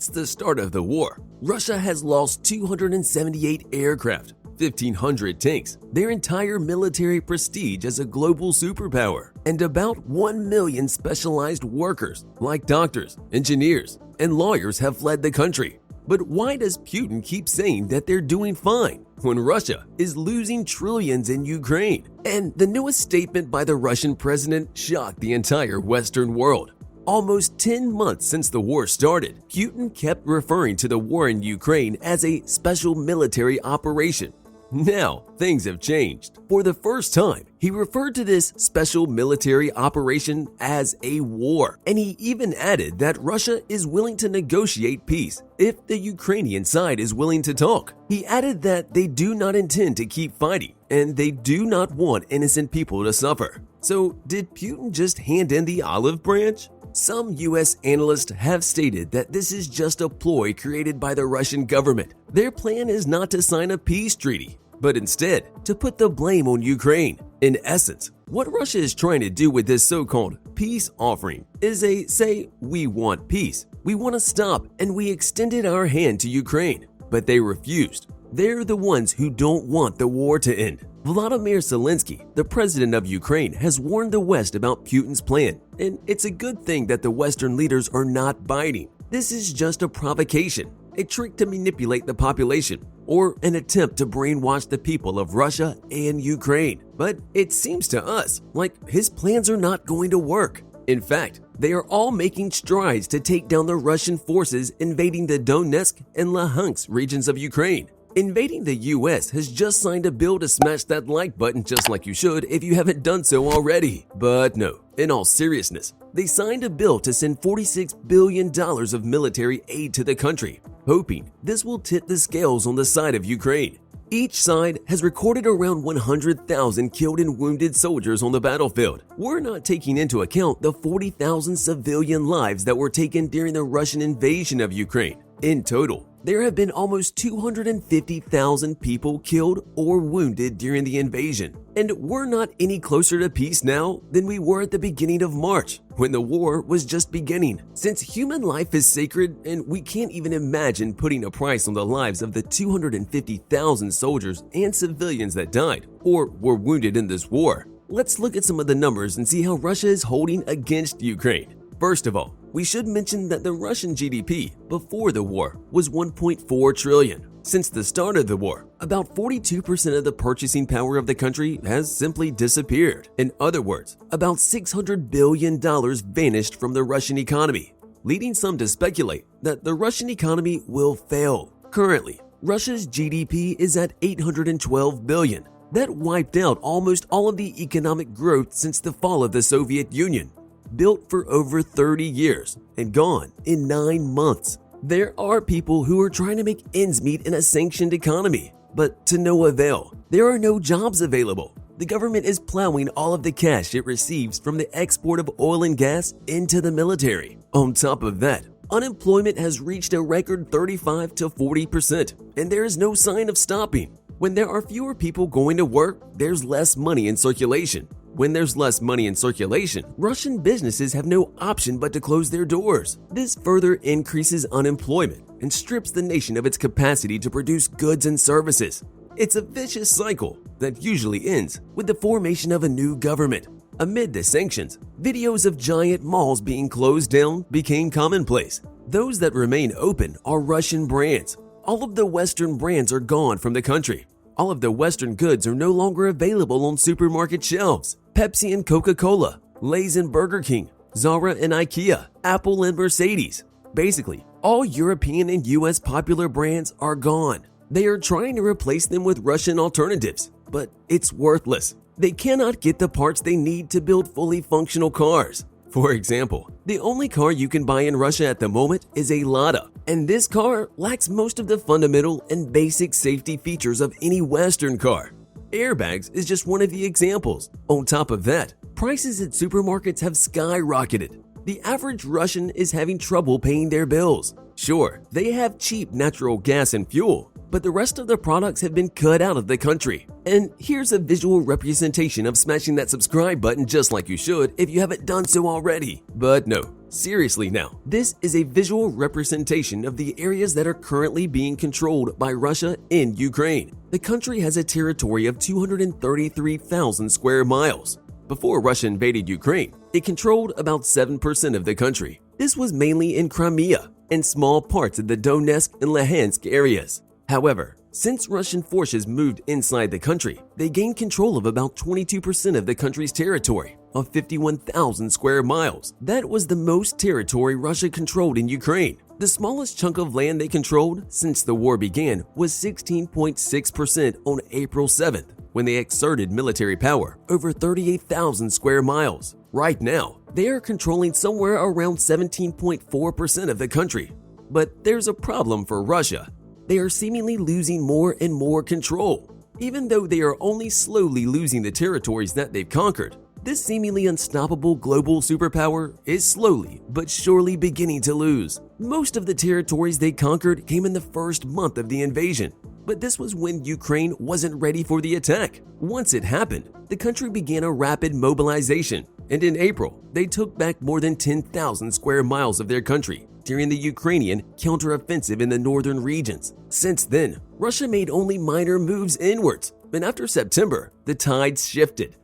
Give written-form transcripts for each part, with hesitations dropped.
Since the start of the war, Russia has lost 278 aircraft, 1,500 tanks, their entire military prestige as a global superpower, and about 1 million specialized workers like doctors, engineers, and lawyers have fled the country. But why does Putin keep saying that they're doing fine when Russia is losing trillions in Ukraine? And the newest statement by the Russian president shocked the entire Western world. Almost 10 months since the war started, Putin kept referring to the war in Ukraine as a special military operation. Now, things have changed. For the first time, he referred to this special military operation as a war, and he even added that Russia is willing to negotiate peace if the Ukrainian side is willing to talk. He added that they do not intend to keep fighting, and they do not want innocent people to suffer. So, did Putin just hand in the olive branch? Some U.S. analysts have stated that this is just a ploy created by the Russian government. Their plan is not to sign a peace treaty, but instead to put the blame on Ukraine. In essence, what Russia is trying to do with this so-called peace offering is say, we want peace, we want to stop, and we extended our hand to Ukraine, but they refused. They're the ones who don't want the war to end. Vladimir Zelensky, the president of Ukraine, has warned the West about Putin's plan, and it's a good thing that the Western leaders are not biting. This is just a provocation, a trick to manipulate the population, or an attempt to brainwash the people of Russia and Ukraine. But it seems to us like his plans are not going to work. In fact, they are all making strides to take down the Russian forces invading the Donetsk and Luhansk regions of Ukraine. Invading the U.S. has just signed a bill to smash that like button just like you should if you haven't done so already. But no, in all seriousness, they signed a bill to send $46 billion of military aid to the country, hoping this will tip the scales on the side of Ukraine. Each side has recorded around 100,000 killed and wounded soldiers on the battlefield. We're not taking into account the 40,000 civilian lives that were taken during the Russian invasion of Ukraine. In total, there have been almost 250,000 people killed or wounded during the invasion. And we're not any closer to peace now than we were at the beginning of March, when the war was just beginning. Since human life is sacred and we can't even imagine putting a price on the lives of the 250,000 soldiers and civilians that died or were wounded in this war, let's look at some of the numbers and see how Russia is holding against Ukraine. First of all, we should mention that the Russian GDP before the war was 1.4 trillion. Since the start of the war, about 42% of the purchasing power of the country has simply disappeared. In other words, about $600 billion vanished from the Russian economy, leading some to speculate that the Russian economy will fail. Currently, Russia's GDP is at 812 billion. That wiped out almost all of the economic growth since the fall of the Soviet Union. Built for over 30 years and gone in 9 months. There are people who are trying to make ends meet in a sanctioned economy, but to no avail. There are no jobs available. The government is plowing all of the cash it receives from the export of oil and gas into the military. On top of that, unemployment has reached a record 35 to 40%, and there is no sign of stopping. When there are fewer people going to work, there's less money in circulation. When there's less money in circulation, Russian businesses have no option but to close their doors. This further increases unemployment and strips the nation of its capacity to produce goods and services. It's a vicious cycle that usually ends with the formation of a new government. Amid the sanctions, videos of giant malls being closed down became commonplace. Those that remain open are Russian brands. All of the Western brands are gone from the country. All of the Western goods are no longer available on supermarket shelves. Pepsi and Coca-Cola, Lay's and Burger King, Zara and IKEA, Apple and Mercedes. Basically, all European and US popular brands are gone. They are trying to replace them with Russian alternatives, but it's worthless. They cannot get the parts they need to build fully functional cars. For example, the only car you can buy in Russia at the moment is a Lada, and this car lacks most of the fundamental and basic safety features of any Western car. Airbags is just one of the examples. On top of that, prices at supermarkets have skyrocketed. The average Russian is having trouble paying their bills. Sure, they have cheap natural gas and fuel, but the rest of the products have been cut out of the country. And here's a visual representation of smashing that subscribe button just like you should if you haven't done so already. But no, Seriously now, this is a visual representation of the areas that are currently being controlled by Russia in Ukraine. The country has a territory of 233,000 square miles. Before Russia invaded Ukraine, it controlled about 7% of the country. This was mainly in Crimea and small parts of the Donetsk and Luhansk areas. However, since Russian forces moved inside the country, they gained control of about 22% of the country's territory, of 51,000 square miles. That was the most territory Russia controlled in Ukraine. The smallest chunk of land they controlled since the war began was 16.6% on April 7th, when they exerted military power over 38,000 square miles. Right now, they are controlling somewhere around 17.4% of the country. But there's a problem for Russia. They are seemingly losing more and more control. Even though they are only slowly losing the territories that they've conquered, this seemingly unstoppable global superpower is slowly but surely beginning to lose. Most of the territories they conquered came in the first month of the invasion, but this was when Ukraine wasn't ready for the attack. Once it happened, the country began a rapid mobilization, and in April, they took back more than 10,000 square miles of their country during the Ukrainian counteroffensive in the northern regions. Since then, Russia made only minor moves inwards, and after September, the tides shifted.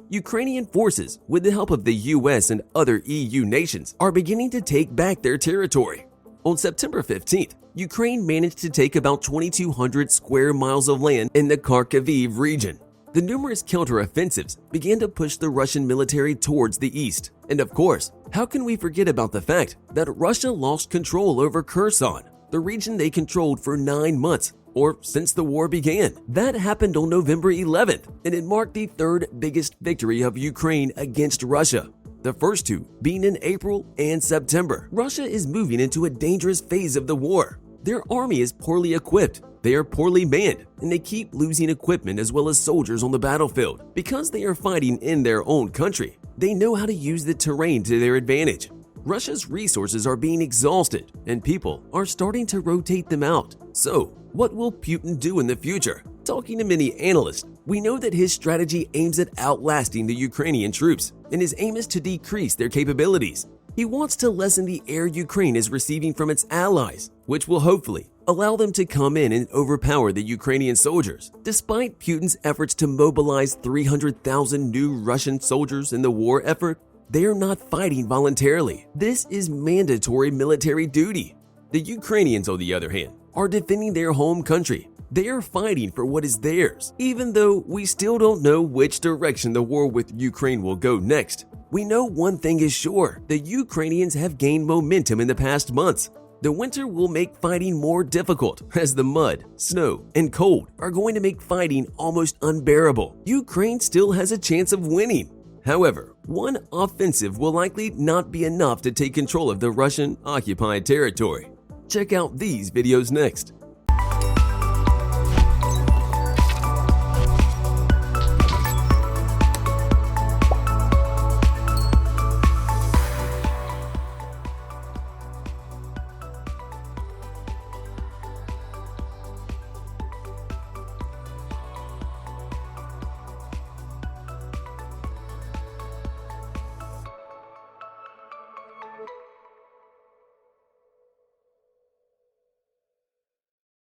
Ukrainian forces, with the help of the US and other EU nations, are beginning to take back their territory. On September 15th, Ukraine managed to take about 2,200 square miles of land in the Kharkiv region. The numerous counteroffensives began to push the Russian military towards the east. And of course, how can we forget about the fact that Russia lost control over Kherson, the region they controlled for 9 months, or since the war began? That happened on November 11th, and it marked the third biggest victory of Ukraine against Russia. The first two being in April and September. Russia is moving into a dangerous phase of the war. Their army is poorly equipped, they are poorly manned, and they keep losing equipment as well as soldiers on the battlefield. Because they are fighting in their own country, they know how to use the terrain to their advantage. Russia's resources are being exhausted, and people are starting to rotate them out. So, what will Putin do in the future? Talking to many analysts, we know that his strategy aims at outlasting the Ukrainian troops, and his aim is to decrease their capabilities. He wants to lessen the air Ukraine is receiving from its allies, which will hopefully allow them to come in and overpower the Ukrainian soldiers. Despite Putin's efforts to mobilize 300,000 new Russian soldiers in the war effort, they are not fighting voluntarily. This is mandatory military duty. The Ukrainians, on the other hand, are defending their home country. They are fighting for what is theirs. Even though we still don't know which direction the war with Ukraine will go next, we know one thing is sure: the Ukrainians have gained momentum in the past months. The winter will make fighting more difficult, as the mud, snow, and cold are going to make fighting almost unbearable. Ukraine still has a chance of winning. However, one offensive will likely not be enough to take control of the Russian-occupied territory. Check out these videos next.